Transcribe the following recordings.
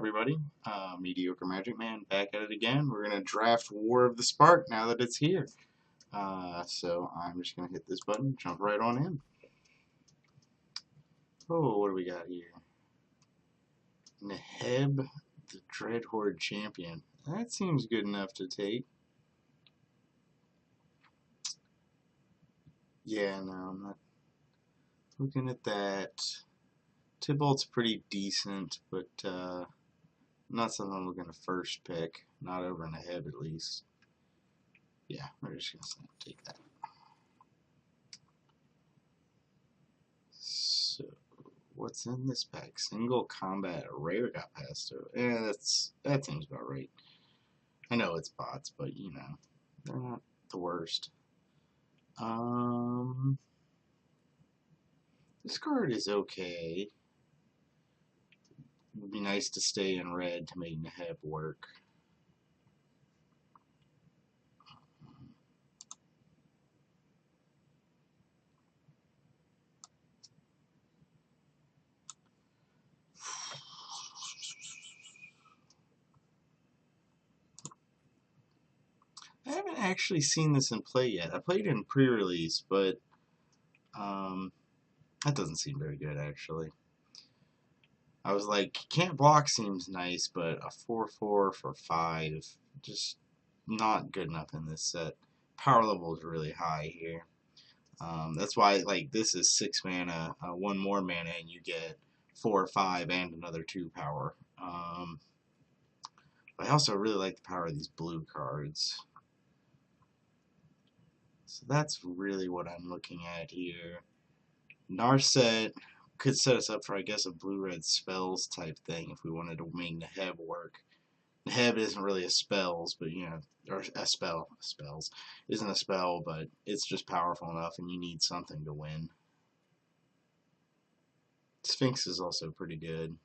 everybody. Mediocre Magic Man back at it again. We're going to draft War of the Spark now that it's here. So I'm just going to hit this button, jump right on in. Oh, what do we got here? Neheb, the Dreadhorde Champion. That seems good enough to take. Yeah, no, I'm not looking at that. Tybalt's pretty decent, but not something I'm looking to first pick. Not over Neheb, at least. Yeah, we're just going to take that. So, what's in this pack? Single combat, a rare got passed through. Yeah, that seems about right. I know it's bots, but you know, they're not the worst. This card is okay. It would be nice to stay in red to make Neheb work. I haven't actually seen this in play yet. I played it in pre-release, but that doesn't seem very good, actually. I was like, can't block seems nice, but a 4/4 for 5, just not good enough in this set. Power level is really high here. That's why, like, this is 6 mana, 1 more mana, and you get 4 or 5 and another 2 power. I also really like the power of these blue cards. So that's really what I'm looking at here. Narset could set us up for, I guess, a blue-red spells type thing if we wanted to make Neheb work. Neheb isn't really a spells, but you know, or a spells isn't a spell, but it's just powerful enough, and you need something to win. Sphinx is also pretty good.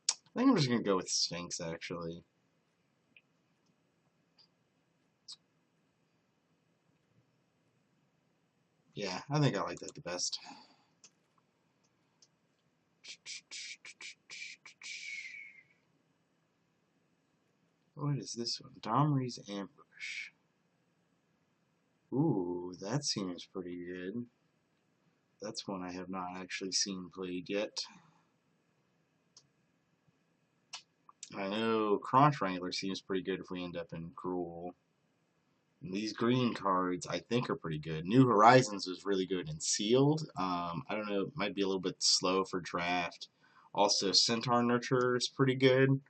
I think I'm just gonna go with Sphinx actually. Yeah, I think I like that the best. What is this one? Domri's Ambush. Ooh, that seems pretty good. That's one I have not actually seen played yet. I know Crunch Wrangler seems pretty good if we end up in Gruul. And these green cards I think are pretty good. New Horizons was really good in Sealed. I don't know, it might be a little bit slow for draft. Also, Centaur Nurturer is pretty good.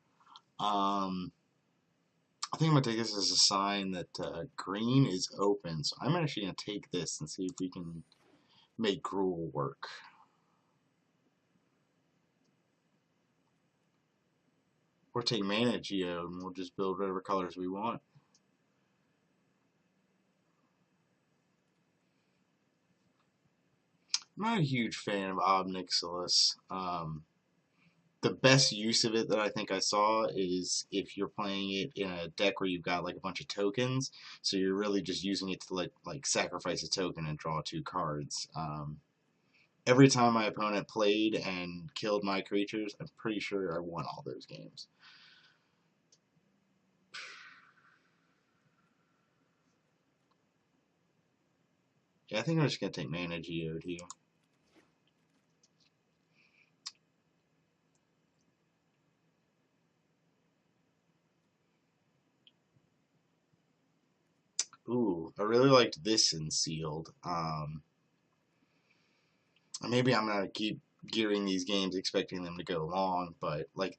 I think I'm going to take this as a sign that green is open. So I'm actually going to take this and see if we can make Gruul work. Or take Mana Geode and we'll just build whatever colors we want. I'm not a huge fan of Ob Nixilis. The best use of it that I think I saw is if you're playing it in a deck where you've got like a bunch of tokens, so you're really just using it to like sacrifice a token and draw 2 cards. Every time my opponent played and killed my creatures, I'm pretty sure I won all those games. Yeah, I think I'm just going to take Mana Geode here. Ooh, I really liked this in Sealed. Maybe I'm going to keep gearing these games expecting them to go long, but like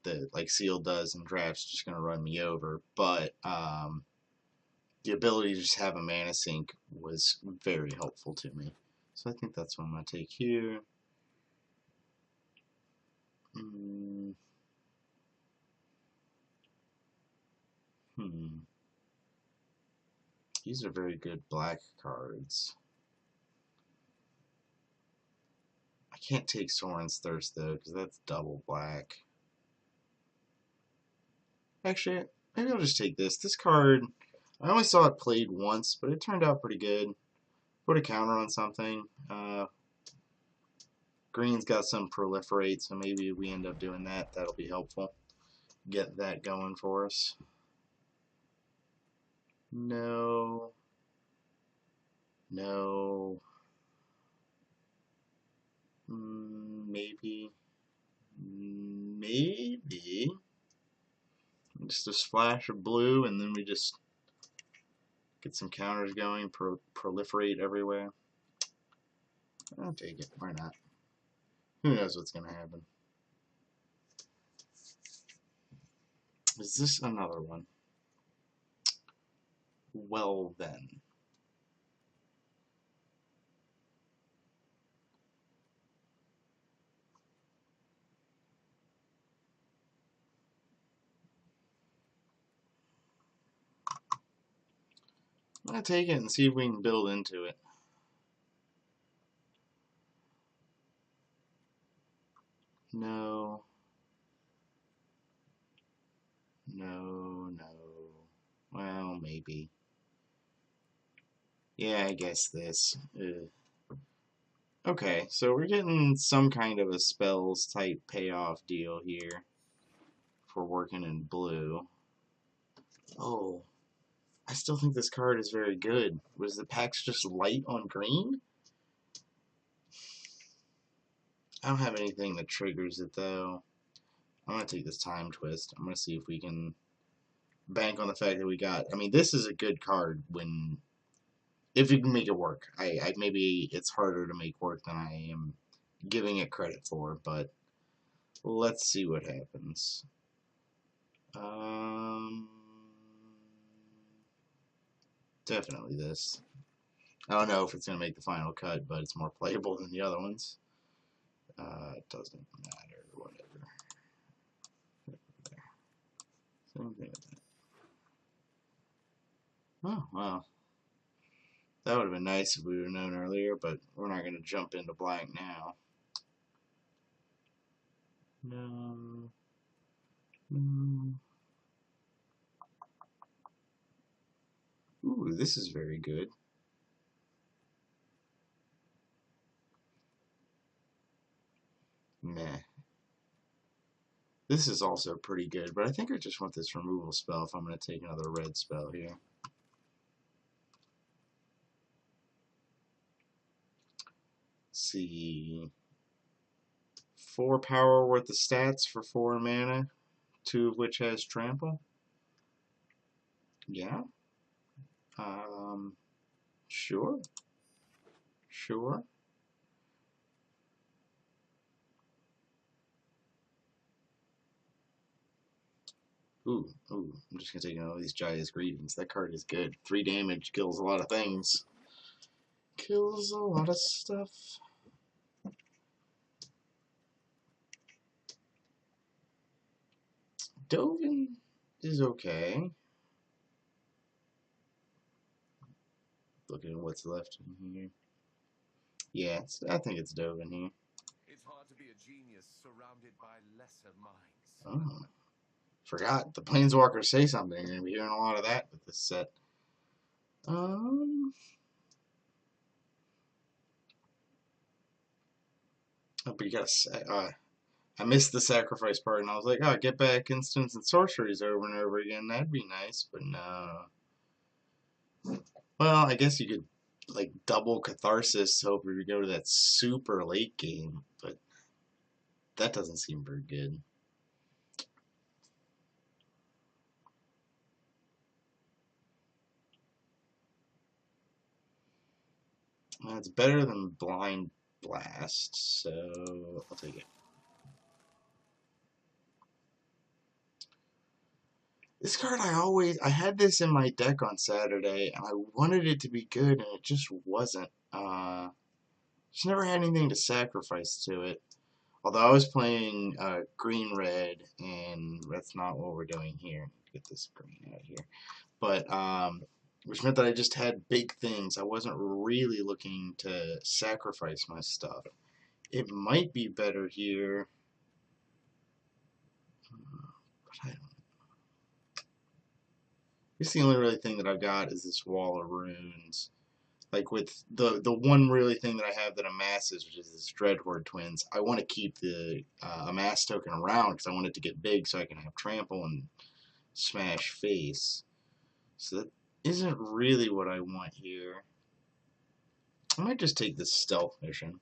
Sealed does in drafts, just going to run me over. But the ability to just have a mana sink was very helpful to me. So I think that's what I'm going to take here. These are very good black cards. I can't take Soren's Thirst though, because that's double black. Actually, maybe I'll just take this. This card, I only saw it played once, but it turned out pretty good. Put a counter on something. Green's got some proliferate, so maybe we end up doing that. That'll be helpful. Get that going for us. No. No. Maybe. Maybe. Just a splash of blue, and then we just get some counters going, proliferate everywhere. I'll take it. Why not? Who knows what's going to happen? Is this another one? Well, then. I'm going to take it and see if we can build into it. No. No, no. Well, maybe. Yeah, I guess this. Okay, so we're getting some kind of a spells type payoff deal here for working in blue. Oh, I still think this card is very good. Was the packs just light on green? I don't have anything that triggers it though. I'm going to take this time twist. I'm going to see if we can bank on the fact that we got. I mean, this is a good card when if you can make it work. I maybe it's harder to make work than I am giving it credit for, but let's see what happens. Definitely this. I don't know if it's going to make the final cut, but it's more playable than the other ones. It doesn't matter, whatever. Same thing with that. Oh, wow. That would have been nice if we would have known earlier, but we're not going to jump into black now. No. No. Ooh, this is very good. Meh. This is also pretty good, but I think I just want this removal spell if I'm going to take another red spell here. Let's see. 4 power worth of stats for 4 mana, 2 of which has trample. Yeah. Sure. Sure. Ooh, I'm just gonna take all these Jaya's Greetings. That card is good. 3 damage, kills a lot of things. Kills a lot of stuff. Dovin is okay. Looking at what's left in here. Yeah, I think it's Dovin here. It's hard to be a genius surrounded by lesser minds. Oh. Forgot. The Planeswalkers say something. You're going to be hearing a lot of that with this set. Oh, but you gotta I missed the sacrifice part, and I was like, oh, get back instants and sorceries over and over again. That'd be nice, but no. Well, I guess you could, like, double Catharsis, hope we go to that super late game, but that doesn't seem very good. It's better than Blind Blast, so I'll take it. This card I had this in my deck on Saturday, and I wanted it to be good, and it just wasn't. Just never had anything to sacrifice to it. Although I was playing green-red, and that's not what we're doing here. Get this green out of here. But, which meant that I just had big things. I wasn't really looking to sacrifice my stuff. It might be better here, but I don't know. I guess the only really thing that I've got is this Wall of Runes. Like with the one really thing that I have that amasses, which is this Dreadhorde Twins, I want to keep the amass token around because I want it to get big so I can have trample and smash face. So that isn't really what I want here. I might just take this stealth mission.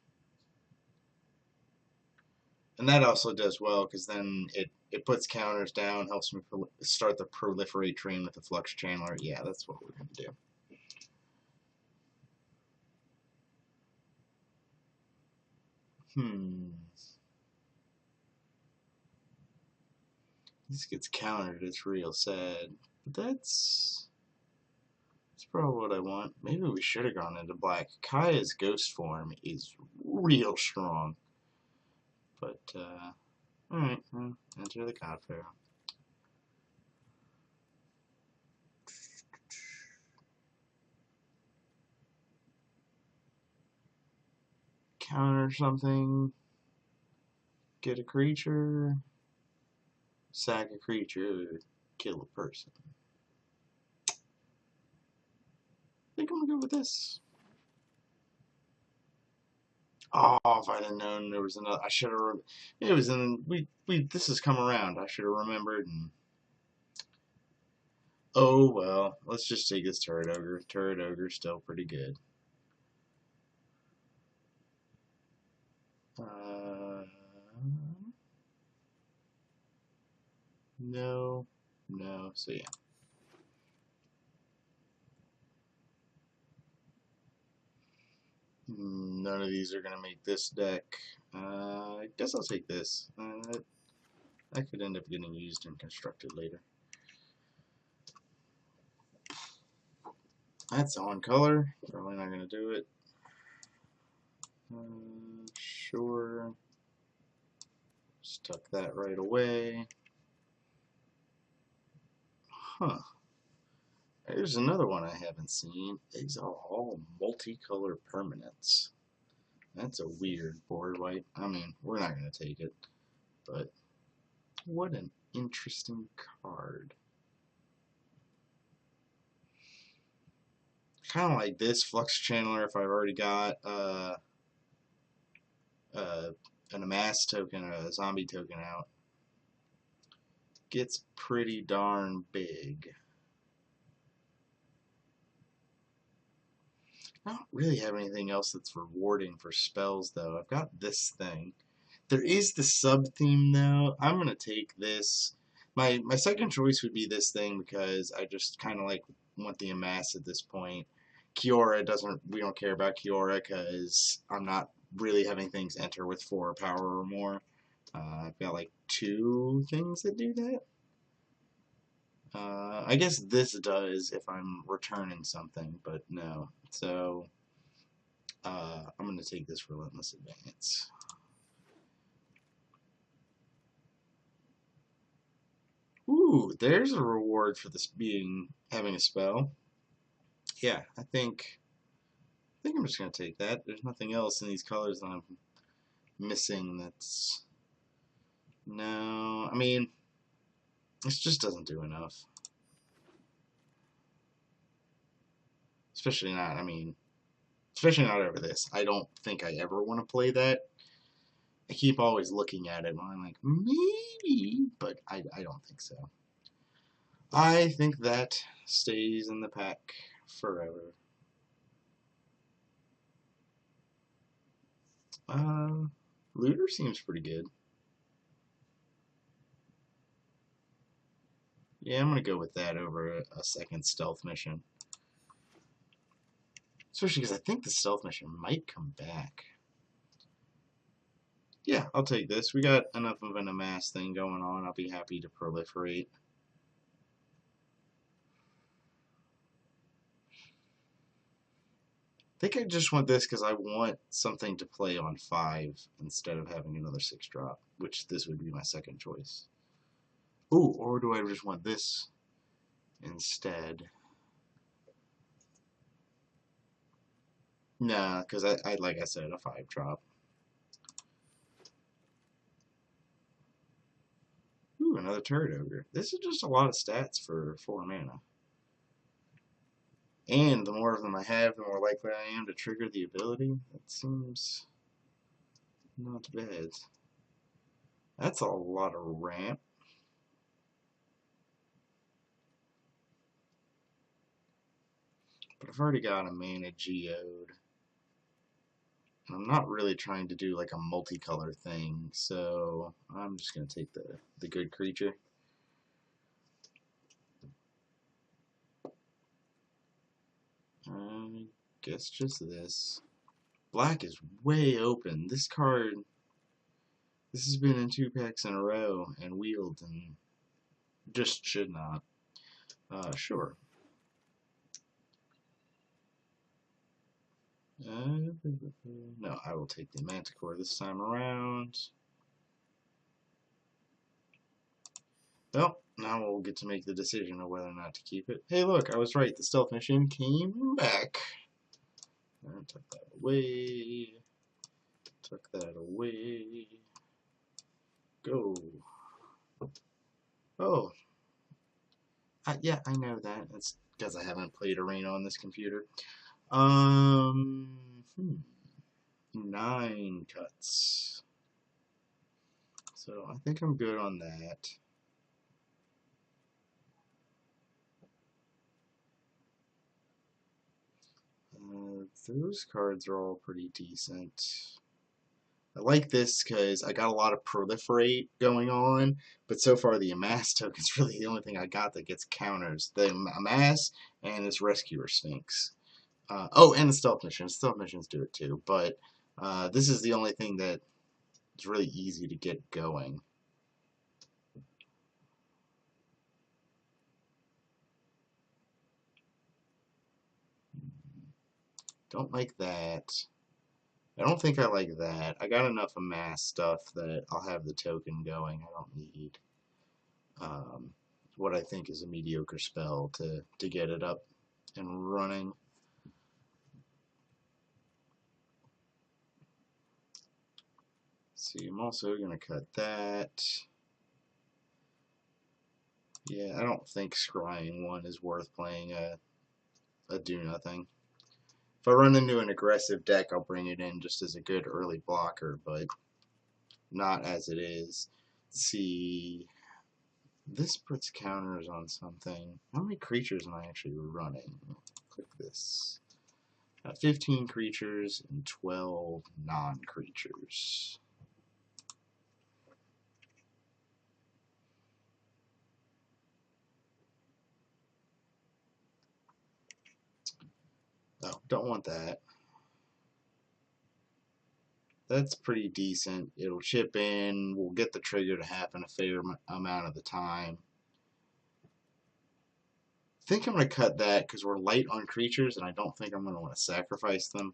And that also does well because then it puts counters down, helps me start the proliferate train with the Flux Channeler. Yeah, that's what we're going to do. This gets countered, it's real sad. But that's probably what I want. Maybe we should have gone into black. Kaya's ghost form is real strong. But, alright, well, enter the God Pharaoh. Counter something. Get a creature. Sack a creature. Kill a person. I think I'm gonna go with this. Oh, if I'd have known there was another, I should have. It was in. This has come around. I should have remembered. And oh well, let's just take this Turret Ogre. Turret Ogre's still pretty good. No, no. So yeah. None of these are gonna make this deck. I guess I'll take this. That could end up getting used and constructed later. That's on color. Probably not gonna do it. Sure. Stuck that right away. Huh. There's another one I haven't seen. These are all multicolor permanents. That's a weird board wipe. I mean, we're not going to take it. But what an interesting card. Kind of like this Flux Channeler if I've already got an amass token or a zombie token out. Gets pretty darn big. I don't really have anything else that's rewarding for spells, though. I've got this thing. There is the sub-theme, though. I'm going to take this. My second choice would be this thing because I just kind of like want the amass at this point. Kiora doesn't, we don't care about Kiora because I'm not really having things enter with 4 power or more. I've got like 2 things that do that. I guess this does if I'm returning something, but no. So, I'm going to take this Relentless Advance. Ooh, there's a reward for this having a spell. Yeah, I think I'm just going to take that. There's nothing else in these colors that I'm missing that's... No, I mean, this just doesn't do enough. Especially not over this. I don't think I ever want to play that. I keep always looking at it and I'm like, maybe, but I don't think so. I think that stays in the pack forever. Looter seems pretty good. Yeah, I'm going to go with that over a second stealth mission. Especially because I think the stealth mission might come back. Yeah, I'll take this. We got enough of an amass thing going on. I'll be happy to proliferate. I think I just want this because I want something to play on 5 instead of having another 6 drop, which this would be my second choice. Ooh, or do I just want this instead? Nah, because I like I said, a 5 drop. Ooh, another Turret Ogre. This is just a lot of stats for 4 mana. And the more of them I have, the more likely I am to trigger the ability. That seems not bad. That's a lot of ramp. But I've already got a mana geode. And I'm not really trying to do like a multicolor thing, so I'm just going to take the good creature. I guess just this. Black is way open. This card, this has been in 2 packs in a row and wheeled and just should not. Sure. No, I will take the Manticore this time around. Well, now we'll get to make the decision of whether or not to keep it. Hey, look, I was right. The stealth mission came back. Tuck that away. Tuck that away. Go. Oh. Yeah, I know that. It's because I haven't played Arena on this computer. 9 cuts. So I think I'm good on that. Those cards are all pretty decent. I like this because I got a lot of proliferate going on, but so far the amass token's really the only thing I got that gets counters. The amass and this rescuer sphinx. Oh, and the stealth missions. Stealth missions do it too, but this is the only thing that is really easy to get going. Don't like that. I don't think I like that. I got enough amass stuff that I'll have the token going. I don't need what I think is a mediocre spell to get it up and running. See, I'm also going to cut that. Yeah, I don't think scrying one is worth playing a do-nothing. If I run into an aggressive deck, I'll bring it in just as a good early blocker, but not as it is. Let's see, this puts counters on something. How many creatures am I actually running? Click this. Got 15 creatures and 12 non-creatures. Oh, don't want that. That's pretty decent. It'll chip in. We'll get the trigger to happen a fair amount of the time. I think I'm going to cut that because we're light on creatures, and I don't think I'm going to want to sacrifice them.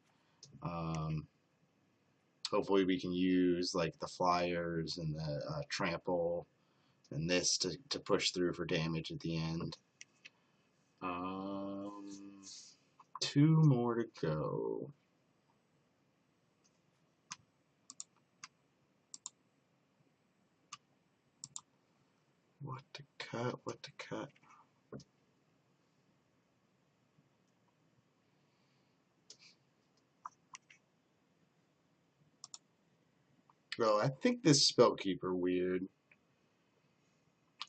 Hopefully we can use like the flyers and the trample and this to push through for damage at the end. 2 more to go. What to cut, what to cut. Well, I think this Spellkeeper weird.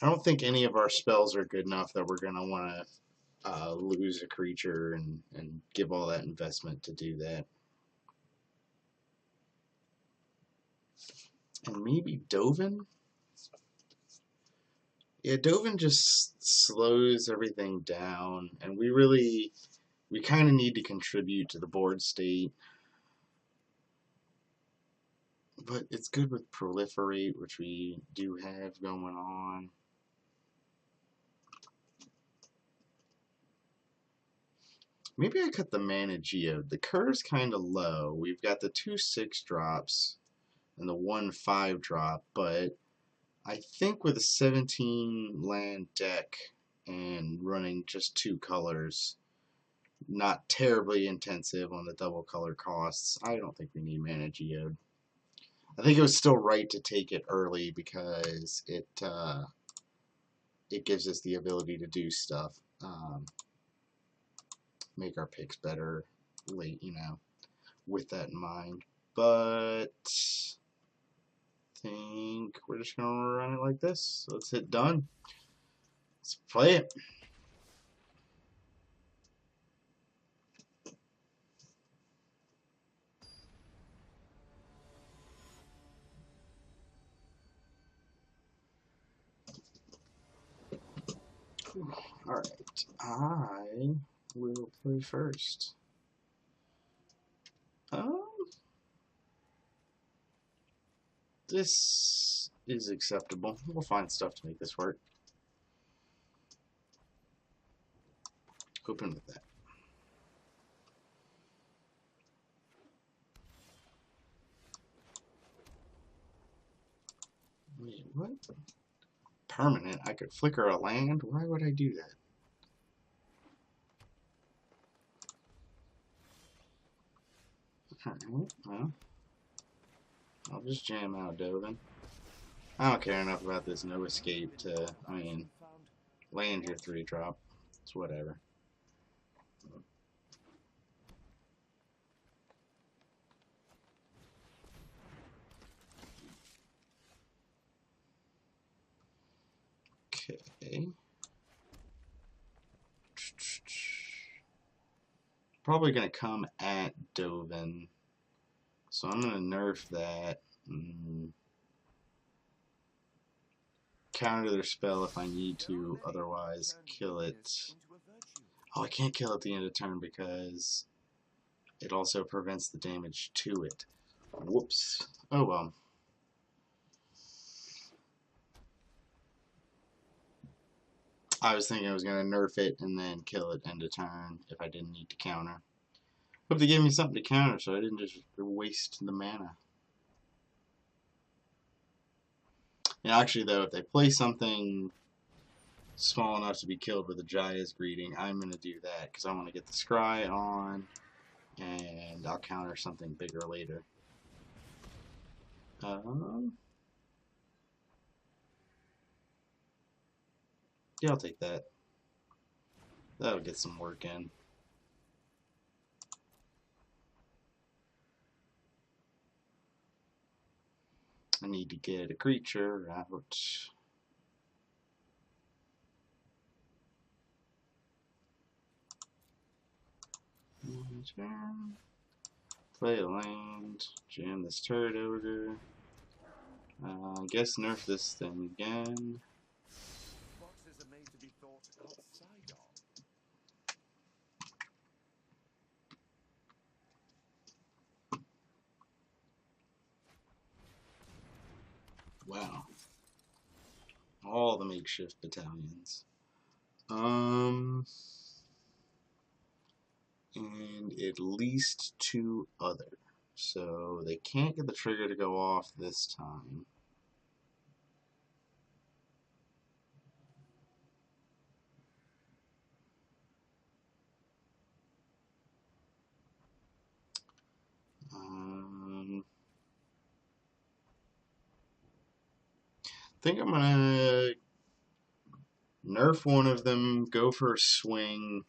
I don't think any of our spells are good enough that we're going to want to lose a creature and give all that investment to do that. And maybe Dovin? Yeah, Dovin just slows everything down, and we kind of need to contribute to the board state. But it's good with Proliferate, which we do have going on. Maybe I cut the Mana Geode. The curve's kind of low. We've got the 2 6 drops and the 1 5 drop, but I think with a 17 land deck and running just 2 colors, not terribly intensive on the double color costs, I don't think we need Mana Geode. I think it was still right to take it early because it gives us the ability to do stuff. make our picks better late, with that in mind. But I think we're just going to run it like this. So let's hit done. Let's play it. Alright, I will play first. This is acceptable. We'll find stuff to make this work. Open with that. Wait, what? Permanent? I could flicker a land? Why would I do that? Alright, well, I'll just jam out Dovin. I don't care enough about this no escape to, land your 3-drop. It's whatever. Okay. Probably going to come at Dovin. So I'm going to nerf that. Counter their spell if I need to, otherwise kill it. Oh, I can't kill at the end of turn because it also prevents the damage to it. Whoops. Oh well. I was thinking I was going to nerf it and then kill it end of turn if I didn't need to counter. Hope they gave me something to counter so I didn't just waste the mana. And actually though, if they play something small enough to be killed with a Jaya's Greeting, I'm going to do that because I want to get the Scry on and I'll counter something bigger later. Yeah, I'll take that. That'll get some work in. I need to get a creature out. Play a land, jam this turret over. I guess nerf this thing again. Boxes are made to be thought outside of. Wow. All the makeshift battalions. And at least 2 other. So they can't get the trigger to go off this time. I think I'm gonna nerf one of them, go for a swing,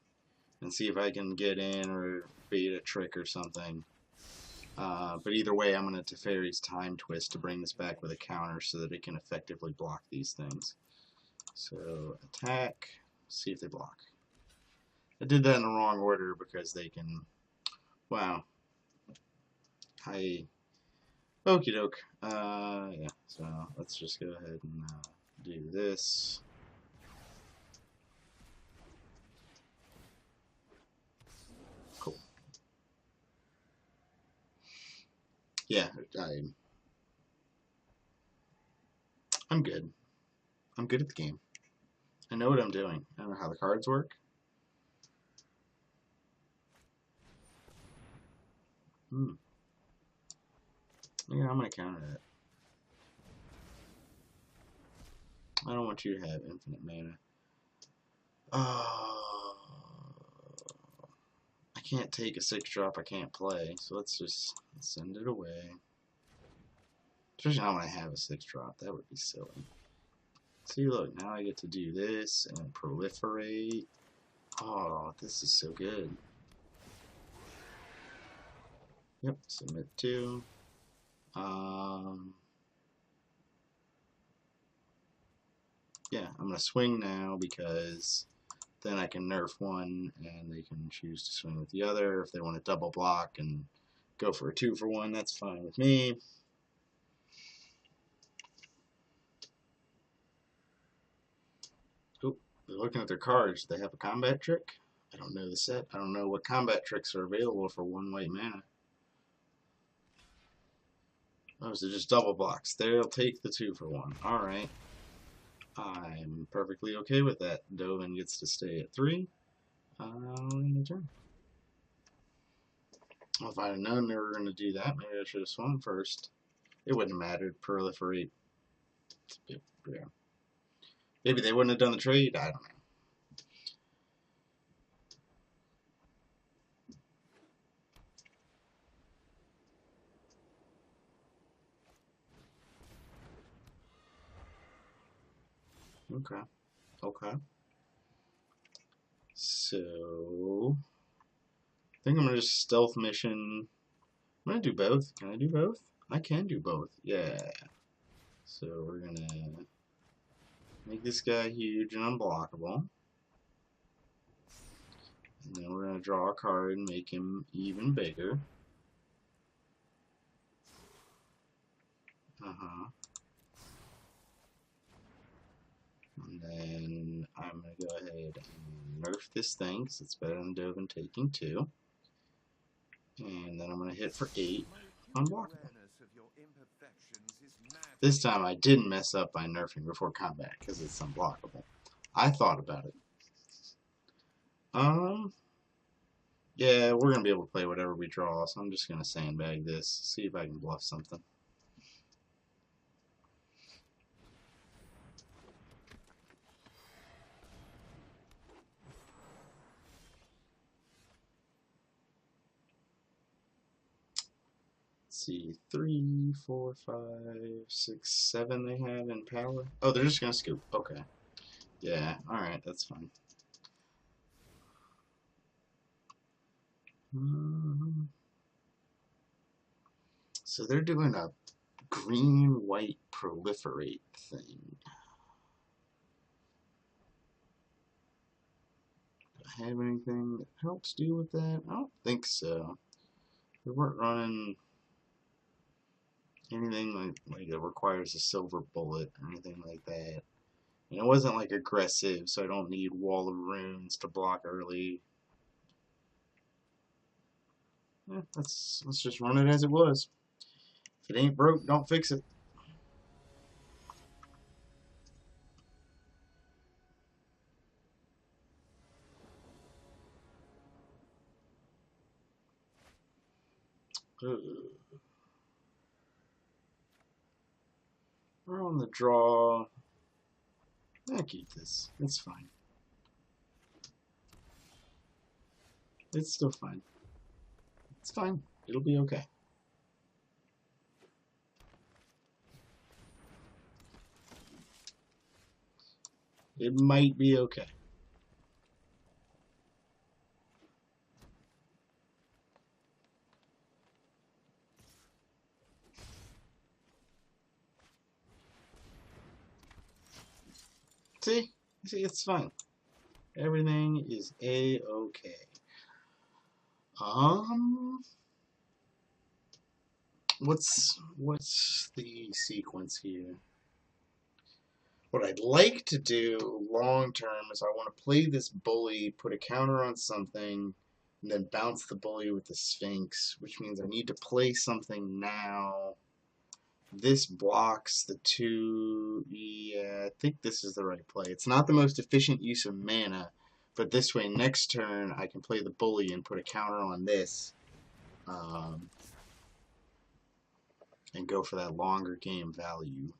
and see if I can get in or bait a trick or something. But either way, I'm going to Teferi's Time Twist to bring this back with a counter so that it can effectively block these things. So, attack, see if they block. I did that in the wrong order because they can... Wow. Okie doke. Yeah, so let's just go ahead and do this. Cool. Yeah, I'm good. I'm good at the game. I know what I'm doing. I know how the cards work. Yeah, I'm going to counter that. I don't want you to have infinite mana. I can't take a 6-drop I can't play, so let's just send it away. Especially not when I have a 6-drop. That would be silly. See, look, now I get to do this and proliferate. Oh, this is so good. Yep, submit 2. Yeah, I'm going to swing now because then I can nerf one and they can choose to swing with the other. If they want to double block and go for a 2-for-1, that's fine with me. Oh, they're looking at their cards. Do they have a combat trick? I don't know the set. I don't know what combat tricks are available for 1 white mana. Oh, so just double blocks. They'll take the 2-for-1. Alright. I'm perfectly okay with that. Dovin gets to stay at 3. Turn. Well, if I had known they were going to do that, maybe I should have swung first. It wouldn't have mattered. Proliferate. Yeah. Maybe they wouldn't have done the trade. I don't know. Okay. Okay. So, I think I'm going to just stealth mission. I'm going to do both. Can I do both? I can do both. Yeah. So, we're going to make this guy huge and unblockable. And then we're going to draw a card and make him even bigger. And then I'm going to go ahead and nerf this thing because it's better than Dovin taking 2. And then I'm going to hit for 8. Unblockable. This time I didn't mess up by nerfing before combat because it's unblockable. I thought about it. Yeah, we're going to be able to play whatever we draw, so I'm just going to sandbag this, see if I can bluff something. Let's see, 3, 4, 5, 6, 7 they have in power. Oh, they're just going to scoop. Okay. Yeah, alright, that's fine. So they're doing a green-white proliferate thing. Do I have anything that helps deal with that? I don't think so. They weren't running anything like that requires a silver bullet or anything like that. And it wasn't like aggressive, so I don't need Wall of Runes to block early. Yeah, let's just run it as it was. If it ain't broke, don't fix it. We're on the draw. I keep this. It's fine. It's still fine. It's fine. It'll be okay. It might be okay. See, it's fine. Everything is a-okay. What's the sequence here? What I'd like to do long term is I want to play this bully, put a counter on something, and then bounce the bully with the Sphinx, which means I need to play something now. This blocks the 2. Yeah, I think this is the right play. It's not the most efficient use of mana, but this way next turn I can play the bully and put a counter on this. And go for that longer game value.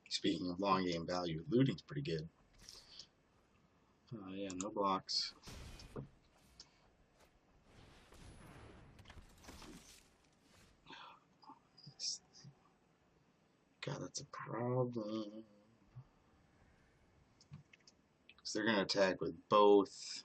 Speaking of long game value, looting's pretty good. Yeah, no blocks. God, that's a problem. Because they're going to attack with both.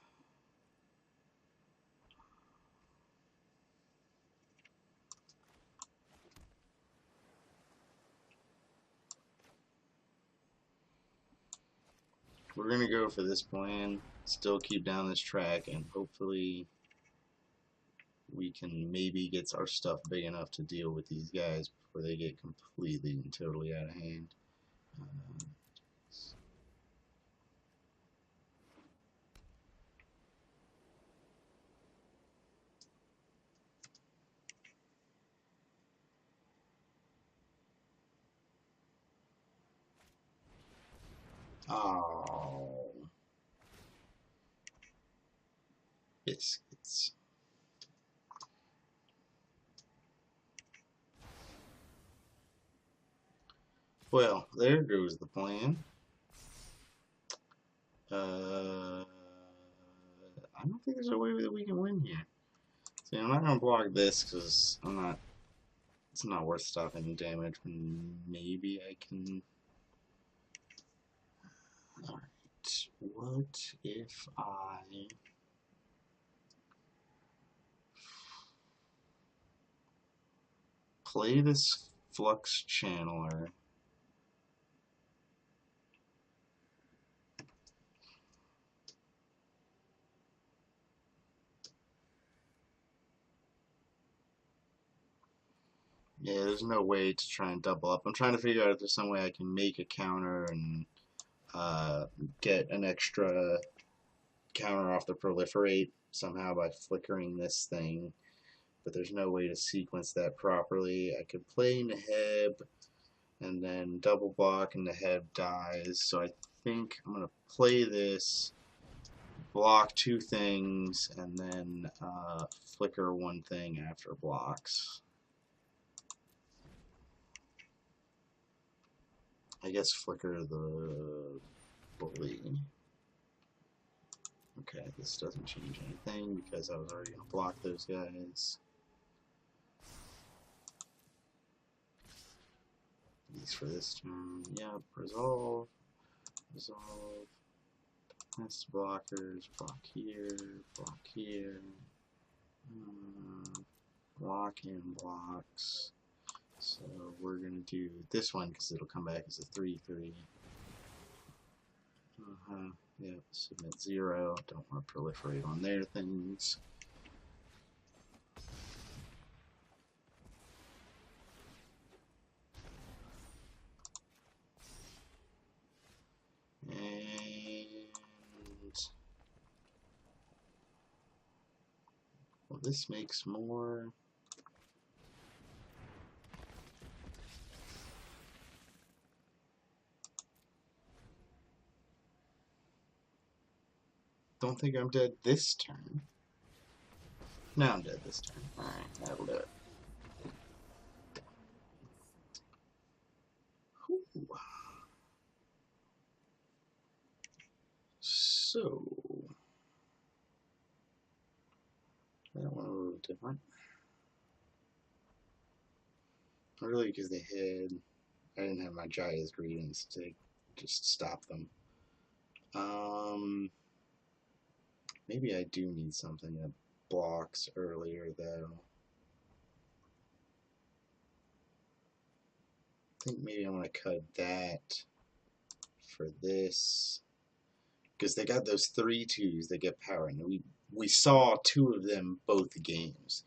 We're going to go for this plan, still keep down this track, and hopefully we can maybe get our stuff big enough to deal with these guys before they get completely and totally out of hand. Oh, biscuits. Well, there goes the plan. I don't think there's a way that we can win here. See, I'm not gonna block this because I'm not. It's not worth stopping damage. Maybe I can. All right. What if I play this Flux Channeler? Yeah, there's no way to try and double up. I'm trying to figure out if there's some way I can make a counter and get an extra counter off the proliferate somehow by flickering this thing. But there's no way to sequence that properly. I could play Neheb and then double block and Neheb dies. So I think I'm going to play this, block two things, and then flicker one thing after blocks. I guess flicker the bully. Okay, this doesn't change anything because I was already going to block those guys. These for this turn. Yep, resolve. Resolve. That's blockers. Block here. Block here. Block and blocks. So we're going to do this one because it'll come back as a 3/3. Yeah, submit 0. Don't want to proliferate on their things. And well, this makes more. Don't think I'm dead this turn. No, I'm dead this turn. Alright, that'll do it. Whew. So, that one a little different. Really, because they had. I didn't have my Jaya's Greetings to just stop them. Maybe I do need something that blocks earlier, though. I think maybe I want to cut that for this. Because they got those 3/2s that get power. And we saw 2 of them both games.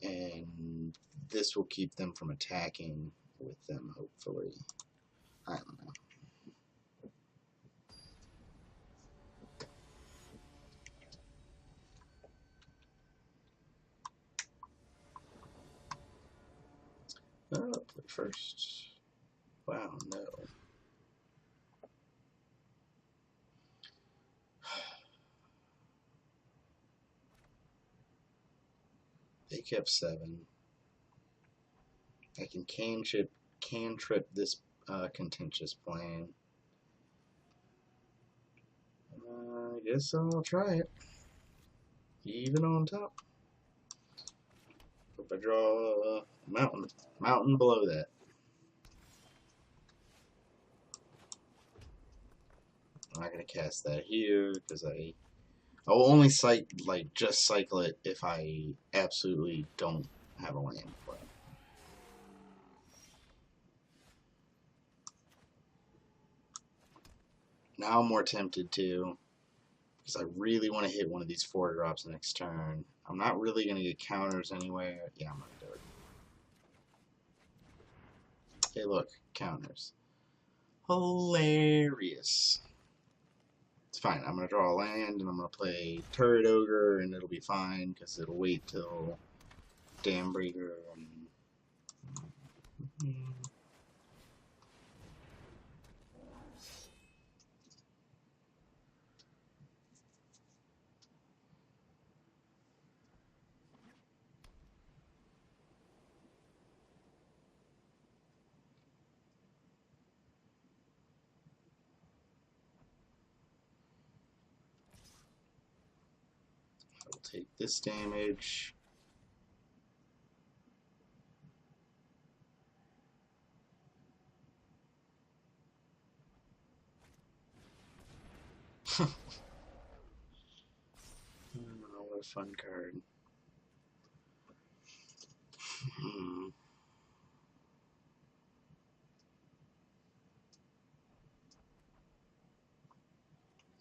And this will keep them from attacking with them, hopefully. I don't know. Oh, play first. Wow, no. They kept 7. I can cantrip this contentious plan. I guess I'll try it. Even on top. Hope I draw a mountain below that. I'm not gonna cast that here because I'll only just cycle it if I absolutely don't have a land play. Now I'm more tempted to, because I really want to hit one of these 4-drops next turn. I'm not really going to get counters anyway. Yeah, I'm going to do it. Hey, look, counters. Hilarious. It's fine. I'm going to draw a land, and I'm going to play Turret Ogre, and it'll be fine, because it'll wait till Dambreaker. I'll take this damage. Oh, what a fun card.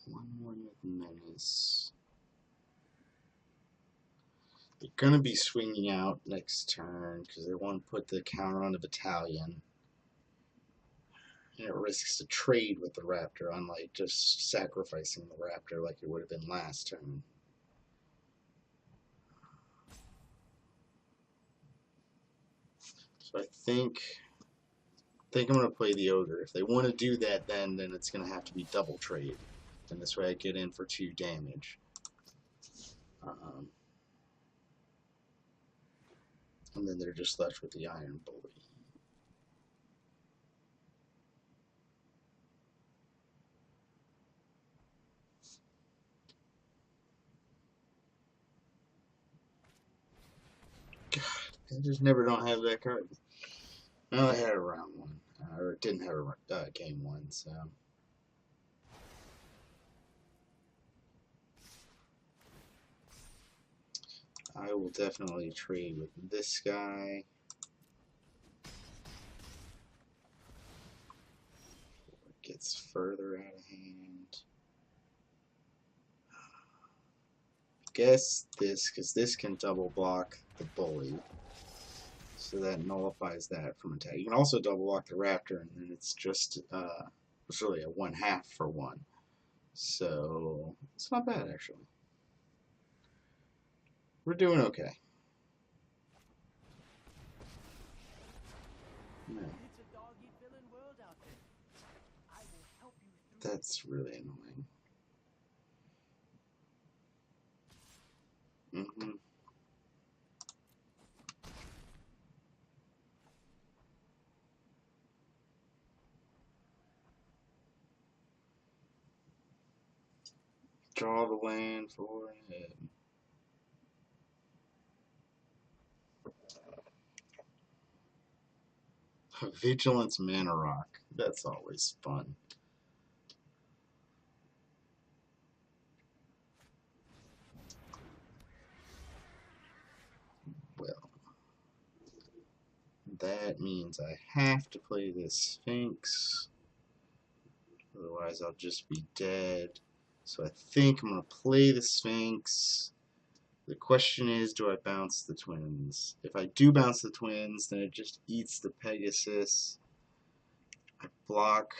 One more with Menace. They're going to be swinging out next turn because they want to put the counter on the Battalion. And it risks to trade with the Raptor, unlike just sacrificing the Raptor like it would have been last turn. So I think I'm going to play the Ogre. If they want to do that, then it's going to have to be double trade. And this way I get in for 2 damage. And then they're just left with the Iron Bully. God, I just never don't have that card. No, I had it round 1. Or didn't have it game 1, so... I will definitely trade with this guy. It gets further out of hand. Guess this, because this can double block the Bully. So that nullifies that from attack. You can also double block the Raptor, and then it's just, it's really a 1/2 for 1. So, it's not bad, actually. We're doing okay. No. That's really annoying. Draw the land for it. Vigilance Mana Rock. That's always fun. Well, that means I have to play this Sphinx. Otherwise, I'll just be dead. So I think I'm going to play the Sphinx. The question is, do I bounce the Twins? If I do bounce the Twins, then it just eats the Pegasus. I block,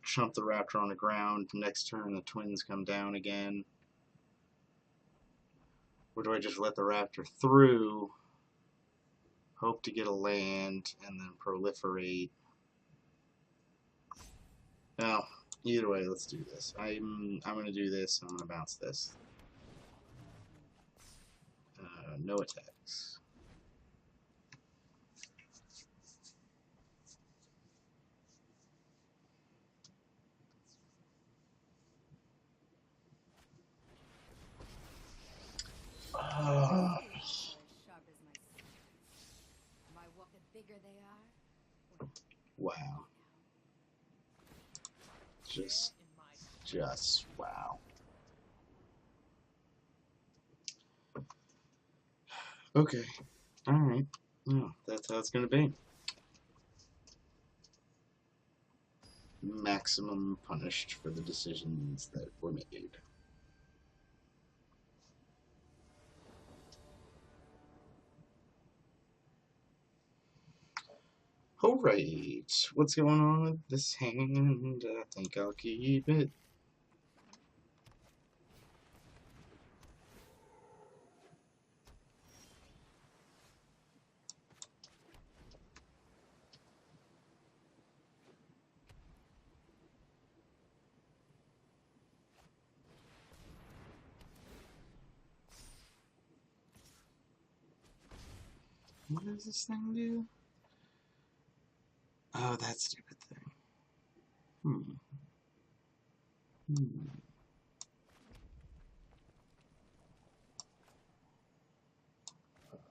chump the Raptor on the ground. Next turn, the Twins come down again. Or do I just let the Raptor through, hope to get a land, and then proliferate? Well, either way, let's do this. I'm going to do this. I'm going to bounce this. No attacks. Wow. Just just wow. Okay. Alright. No, that's how it's gonna be. Maximum punished for the decisions that were made. Alright. What's going on with this hand? I think I'll keep it. What does this thing do? Oh, that stupid thing.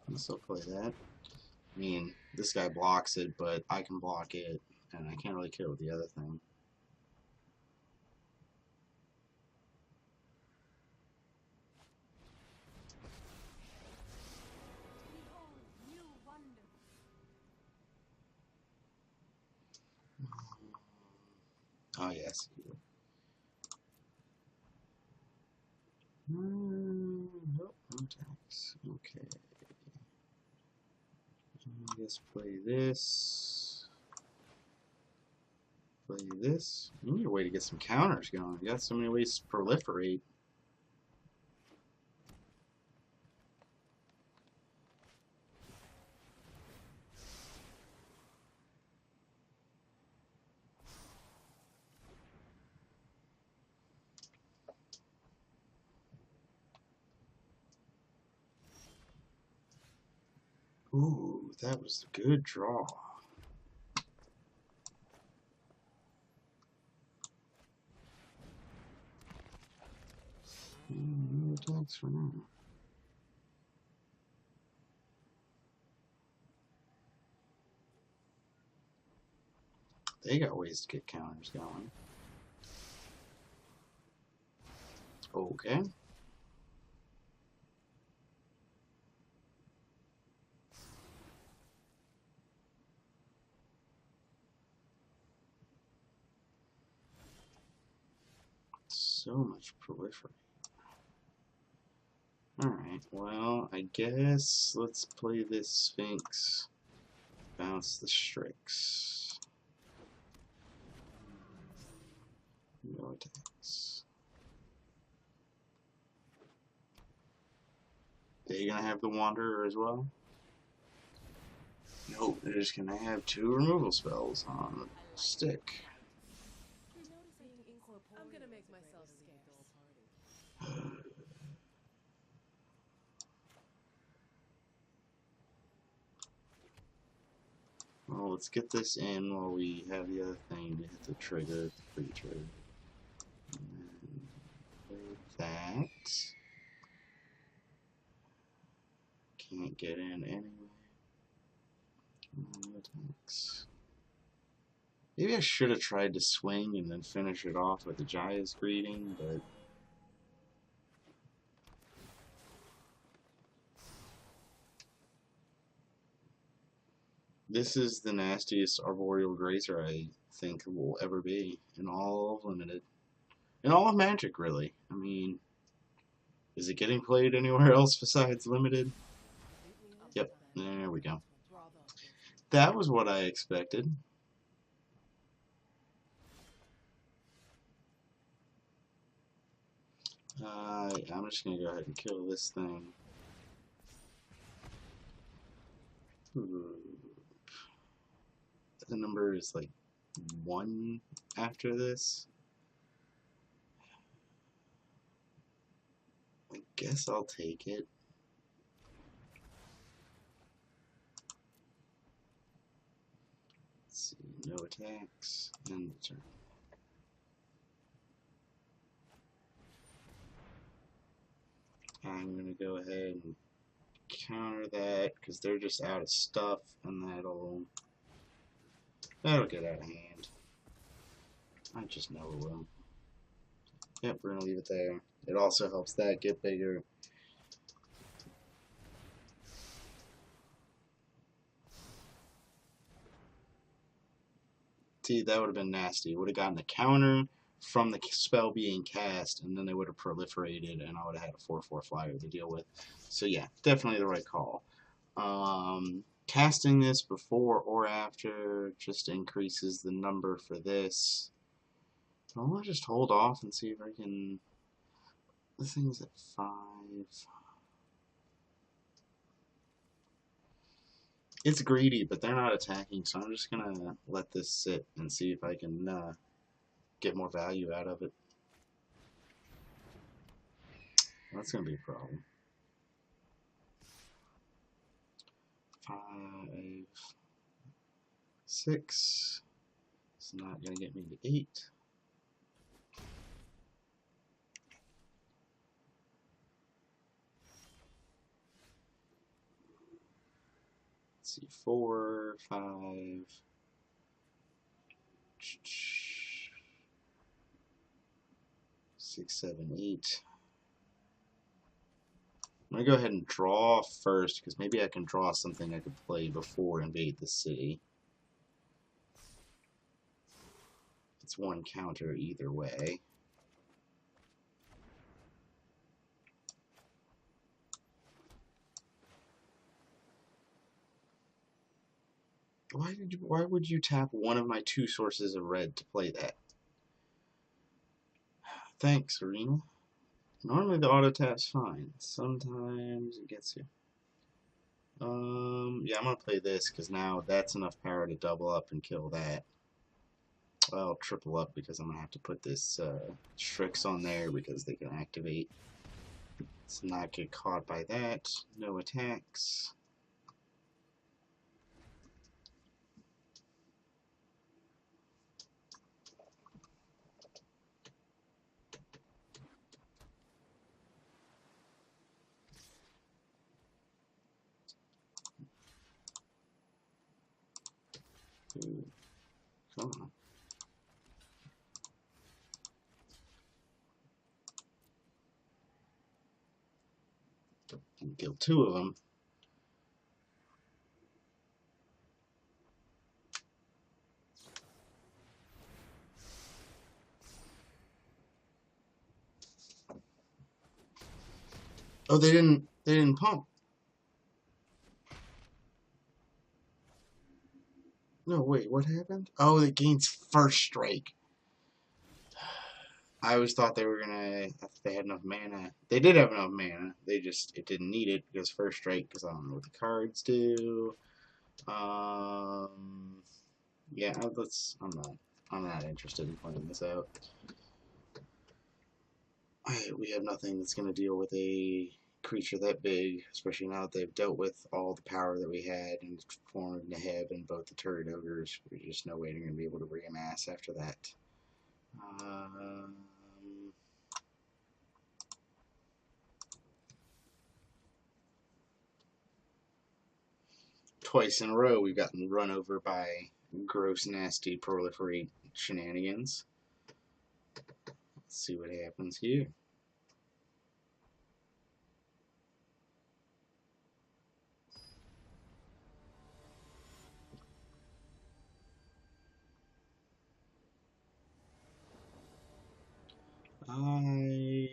I'll still play that. I mean, this guy blocks it, but I can block it, and I can't really kill the other thing. Oh, yes. Nope, no attacks. Okay. I guess play this. Play this. You need a way to get some counters going. You got so many ways to proliferate. Ooh, that was a good draw. No attacks for now. They got ways to get counters going. Okay. So much proliferate. Alright, well, I guess let's play this Sphinx. Bounce the Strix. No attacks. Are you gonna have the Wanderer as well? Nope, they're just gonna have 2 removal spells on the stick. I'm gonna make myself scarce. Well, let's get this in while we have the other thing to hit the trigger, the creature. Like that. Can't get in anyway. No attacks. Maybe I should have tried to swing and then finish it off with the Jaya's Greeting, but this is the nastiest Arboreal Grazer I think will ever be in all of Limited. In all of Magic, really. I mean, is it getting played anywhere else besides Limited? Yep, there we go. That was what I expected. I'm just going to go ahead and kill this thing. The number is like 1 after this. I guess I'll take it. Let's see, no attacks, and the turn. I'm going to go ahead and counter that because they're just out of stuff, and that'll get out of hand. I just know it will. Yep, we're gonna leave it there. It also helps that get bigger. See, that would have been nasty. Would have gotten a counter from the spell being cast, and then they would have proliferated, and I would have had a 4/4 flyer to deal with. So yeah, definitely the right call. Casting this before or after just increases the number for this. I want to just hold off and see if I can. This thing's at 5. It's greedy, but they're not attacking, so I'm just gonna let this sit and see if I can get more value out of it. That's gonna be a problem. 5, 6. It's not gonna get me to 8. Let's see, 4, 5. 6, 7, 8. I'm gonna go ahead and draw first, because maybe I can draw something I could play before invade the city. It's one counter either way. Why would you tap one of my 2 sources of red to play that? Thanks, Arena. Normally the auto tap's fine. Sometimes it gets you. Yeah, I'm gonna play this because now that's enough power to double up and kill that. Well, triple up because I'm gonna have to put this Strix on there because they can activate. Let's not get caught by that. No attacks. Ooh, come on. And kill 2 of them. Oh, they didn't pump. No, wait, what happened? Oh, it gains first strike. I always thought they were gonna. They had enough mana. They did have enough mana. It didn't need it because first strike. Because I don't know what the cards do. Yeah, I'm not interested in playing this out. We have nothing that's gonna deal with a creature that big, especially now that they've dealt with all the power that we had in the form of Neheb and both the Turret Ogres. There's just no way they're gonna be able to reamass after that. Twice in a row, we've gotten run over by gross, nasty proliferate shenanigans. Let's see what happens here. I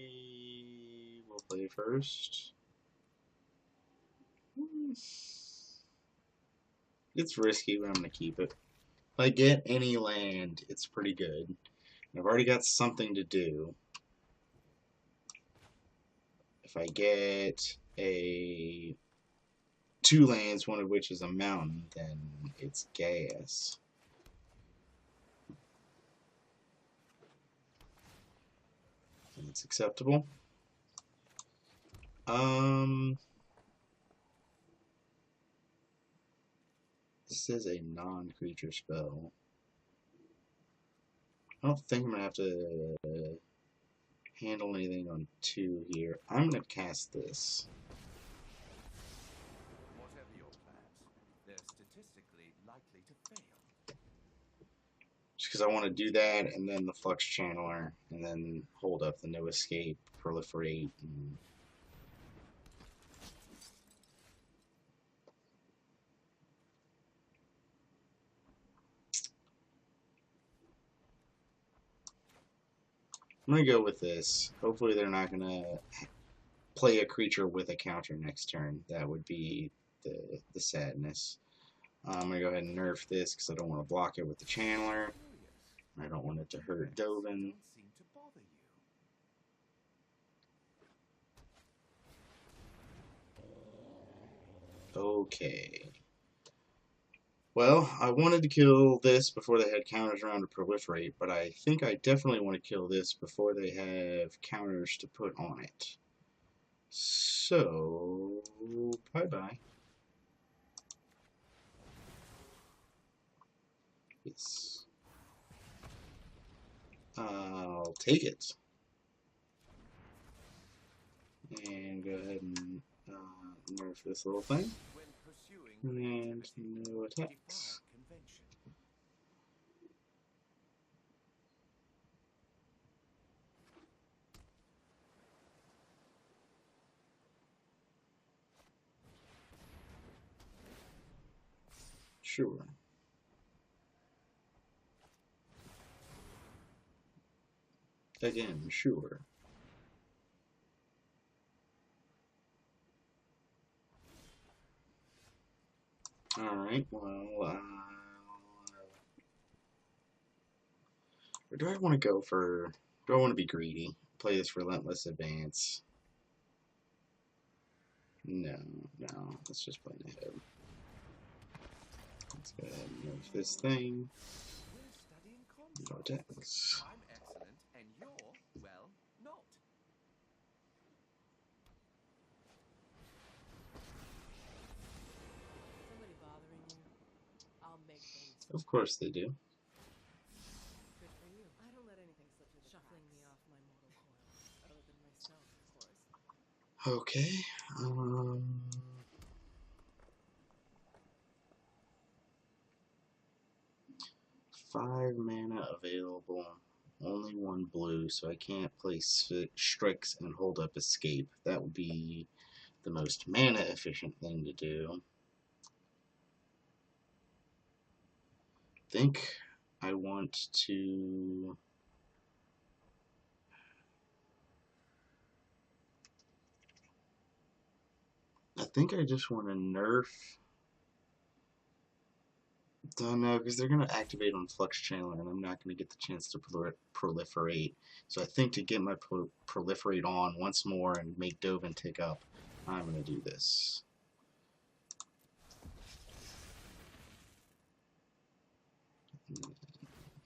will play first. It's risky, but I'm going to keep it. If I get any land, it's pretty good. I've already got something to do. If I get 2 lands, one of which is a mountain, then it's gas. And it's acceptable. This is a non-creature spell. I don't think I'm going to have to handle anything on 2 here. I'm going to cast this. Whatever your plans, they're statistically likely to fail. Just because I want to do that, and then the Flux Channeler, and then hold up the No Escape, Proliferate, and I'm going to go with this. Hopefully they're not going to play a creature with a counter next turn. That would be the sadness. I'm going to go ahead and nerf this because I don't want to block it with the Channeler. I don't want it to hurt Dovin. Don't seem to bother you. Okay. Well, I wanted to kill this before they had counters around to proliferate, but I think I definitely want to kill this before they have counters to put on it. So, bye-bye. Yes. I'll take it. And go ahead and nerf this little thing. When pursuing And no attacks. convention. Sure. Again, sure. Alright, well, or do I want to go for, do I want to be greedy? Play this Relentless Advance. No, let's just play ahead. Let's go ahead and move this thing. We're studying No contrast. attacks. I'm excellent, and you're, well, not. Somebody bothering you? I'll make things Of course they do. good for you. I don't let anything slip through the shuffling me off my mortal coil. Other than myself, of course. Okay. 5 mana available. Only 1 blue, so I can't play Strix and hold up Escape. That would be the most mana efficient thing to do. I think I want to... I think I just want to nerf... Don't know, because they're going to activate on Flux Channeler, and I'm not going to get the chance to proliferate. So I think to get my proliferate on once more and make Dovin tick up, I'm going to do this.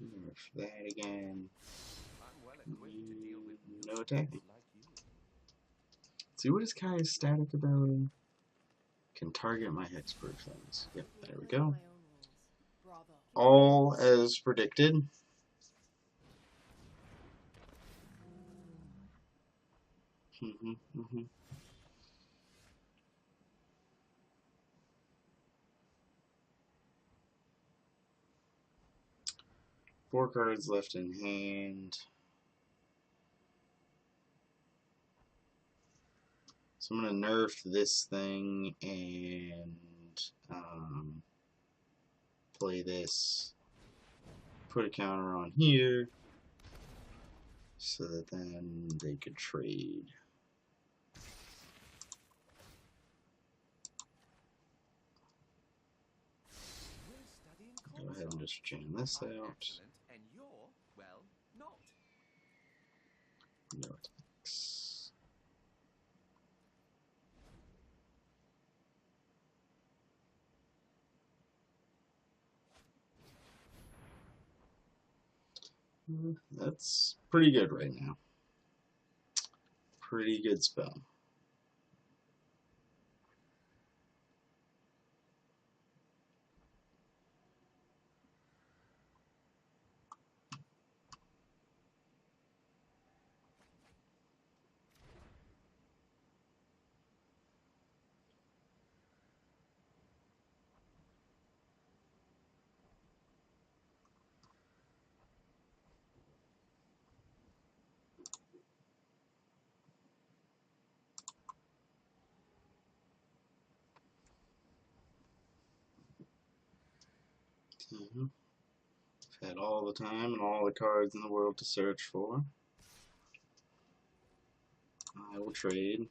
Nerf that again. I'm well equipped to deal with No attack. like you. See what is Kai's static ability? Can target my hexproof things. Yep, there we go. My own rules. Bravo. All as predicted. Mhm. 4 cards left in hand. So I'm going to nerf this thing and play this. Put a counter on here so that then they could trade. We're studying Go ahead and just jam this I'm out. excellent, and you're, well, not. No attacks. That's pretty good right now. Pretty good spell. So, I've had all the time and all the cards in the world to search for. I will trade.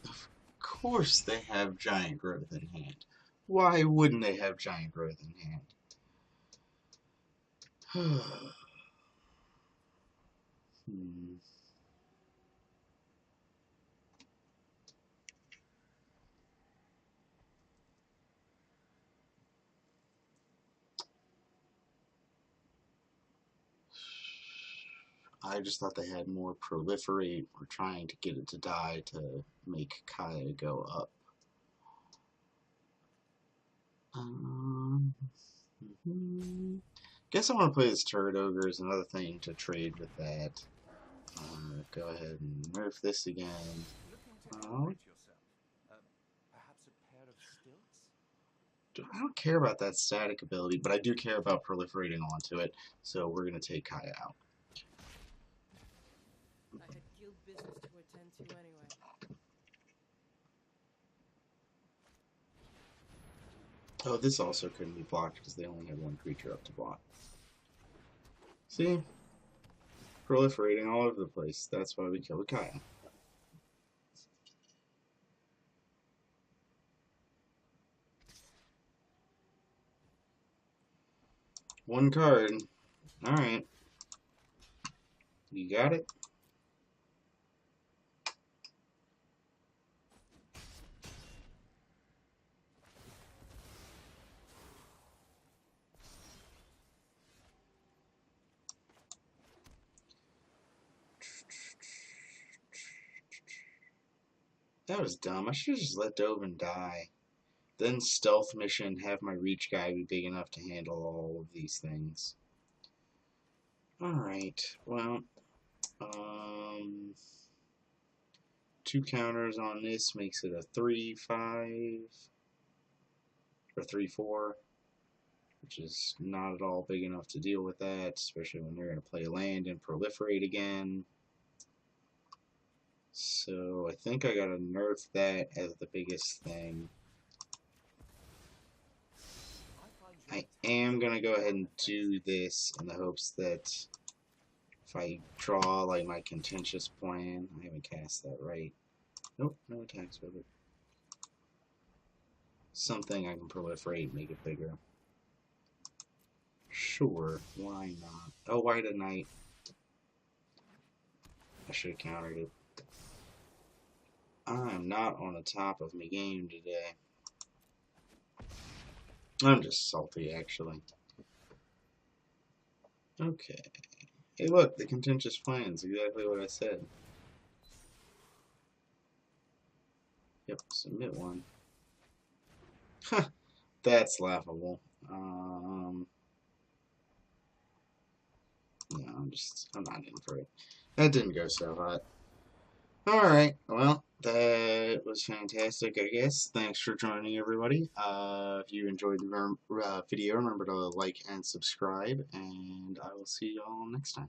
Of course they have Giant Growth in hand. Why wouldn't they have Giant Growth in hand? Hmm. I just thought they had more proliferate or trying to get it to die to make Kaya go up. Guess I want to play this Turret Ogre as another thing to trade with that. Go ahead and nerf this again. Looking to enrich yourself. Perhaps a pair of stilts? I don't care about that static ability, but I do care about proliferating onto it, so we're going to take Kaya out. I had guild business to attend to anyway. Oh, this also couldn't be blocked because they only have one creature up to block. See? Proliferating all over the place. That's why we killed Kaya. One card. Alright. You got it? That was dumb. I should have just let Dovin die. Then stealth mission, have my reach guy be big enough to handle all of these things. Alright, well, 2 counters on this makes it a 3-5, or 3-4, which is not at all big enough to deal with that, especially when they're going to play land and proliferate again. So I think I gotta nerf that as the biggest thing. I am gonna go ahead and do this in the hopes that if I draw like my contentious plan, I haven't cast that right. Nope, no attacks with it. Something I can proliferate, make it bigger. Sure, why not? Oh, why tonight? I should have countered it. I'm not on the top of my game today. I'm just salty, actually. Okay. Hey, look, the contentious plan's exactly what I said. Yep, submit one. Huh, that's laughable. Yeah, I'm not in for it. That didn't go so hot. Alright, well, that was fantastic, I guess. Thanks for joining, everybody. If you enjoyed the video, remember to like and subscribe, and I will see you all next time.